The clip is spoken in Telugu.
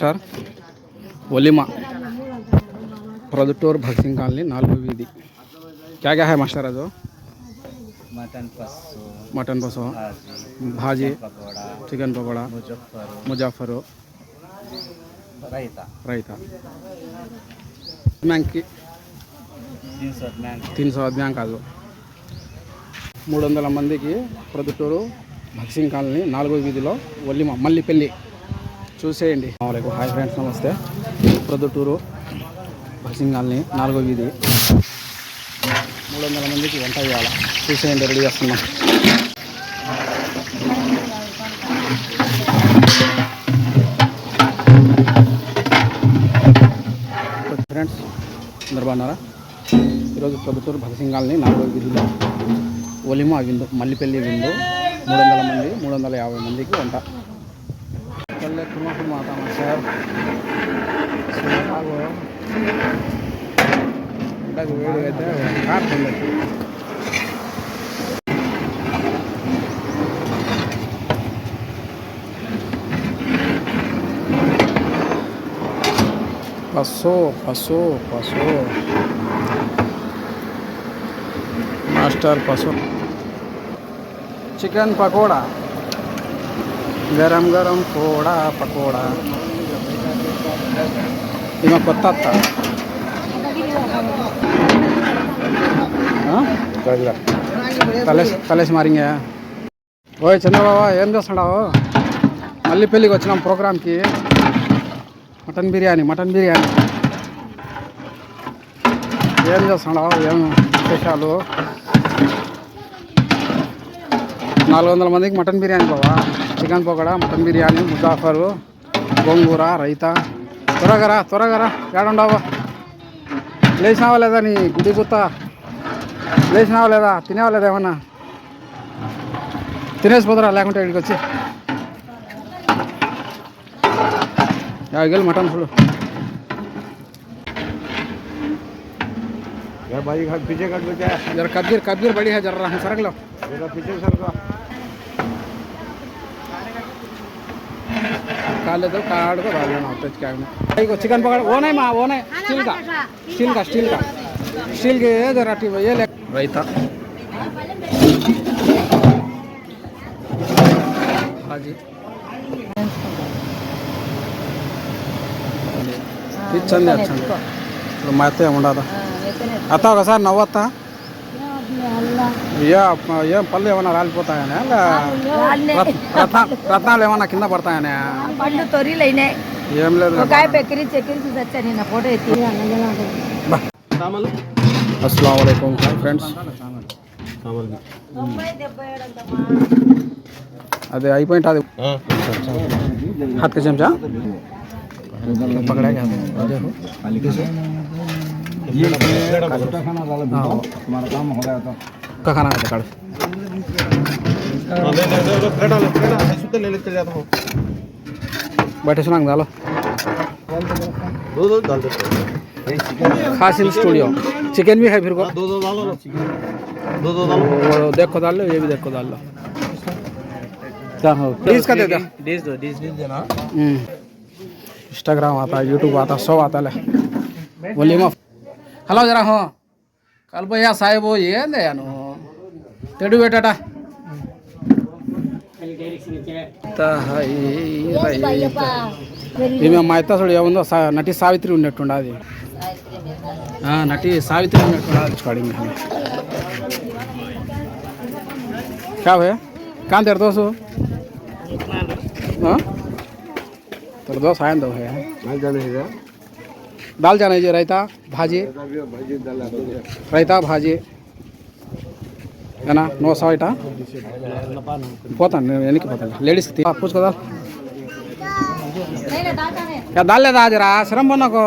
सर वलीमा प्रोदुटूर भगत सिंह कॉलोनी 4 वीधि क्या क्या है मास्टर आज मटन पसो भाजी चिकन पकोड़ा मुजफ्फर रायता बैंक की 300 కాదు 300 మందికి ప్రొద్దుటూరు భగత్ సింగ్ కాలనీ 4వ వీధిలో వల్లిమ మల్లిపల్లి చూసేయండి. అస్సలాముఅలైకుం హాయ్ ఫ్రెండ్స్ నమస్తే. ప్రొద్దుటూరు భగత్ సింగ్ కాలనీ 4వ వీధి 300 మందికి వంట చేయాలి. చూసేయండి రెడీ చేస్తున్నాం. ఫ్రెండ్స్ అందరు బాగున్నారా? ఈరోజు ప్రొద్దుటూరు భగత్ సింగ్ కాలనీ 4వ వీధిలో ఒలిమా విందు మల్లిపల్లి విందు 300 మంది 350 మందికి వంట. पहले कुर्मा आता है सर వేడి అయితే కారుతుంది. పసో పసో పసో మాస్టర్ పసో చికెన్ పకోడా गरम गरम पोड़ा पकोड़ा इमा कोत्ता तलेस मारेंगे. ओए चंद्रबाबा ఏం చేస్తున్నావు? మల్లిపల్లికి వచ్చినాం ప్రోగ్రామ్కి. మటన్ బిర్యానీ ఏం చేస్తున్నావు? ఏం విశేషాలు? 400 మందికి మటన్ బిర్యానీ బావా, చికెన్ పకోడా, మటన్ బిర్యానీ, ముజాఫరు, గోంగూర, రైతా. త్వరగా ఏడుండవా? లేచినావా లేదా? నీ గుడి గుత్త లేచినావా లేదా? తినేవా లేదా? ఏమన్నా తినేసిపోతారా లేకుంటే ఇక్కడికి వచ్చి 50 కిలో మటన్ చూడు. भाई पीछे कट दो क्या? जरा कब्जीर बड़ी है, जरा सरक लो पीछे सरको. काले तो कार्ड को डाल लेना टच क्या में. चिकन पकड़ वो नहीं माँ, वो नहीं, स्टील के जरा ये ले. रायता भाजी चंदे अच्छा माते ఉండదా? అత్తా ఒకసారి నవ్వత్తా. ఏం పళ్ళు ఏమన్నా రాలిపోతాయనే? రత్నాలు ఏమన్నా కింద పడతాయనే? ఏం లేదు. అస్సలాముఅలైకుం ఫ్రెండ్స్. అదే అయిపోయింది. हाथ का चमचा पकड़ा गया. हमारा काम हो गया था. का खाना है काट ले लेते जाता हूँ. बैठे सुनांग डालो. दो डाल दो. खासिन स्टूडियो चिकन भी है फिर को. दो डालो. देखो डाल लो, ये भी देखो डाल लो. क्या हो डिश का दे दो. डिश देना. इंस्टाग्राम आता है, यूट्यूब आता है, सब आता है. वलीमा హలో జరా హో కల్పయ్య సాయిబు ఏందే అను తెడు పెట్టట ఈమె మా అత్త చూడు ఏముందో నటి సావిత్రి ఉన్నట్టుండది. నటి సావిత్రి ఉన్నట్టుండదు. స్టార్టింగ్ क्या भैया कहाँ तेरे दोस्त हो? तेरे दोस्त आए दो है दाल जाना है. रायता भाजी है ना. 900 इटा పోతా వెనక్కి పోతాను. లేడీస్కి పూసుకోదా? क्या दाल लेदा जरा श्रम बनो को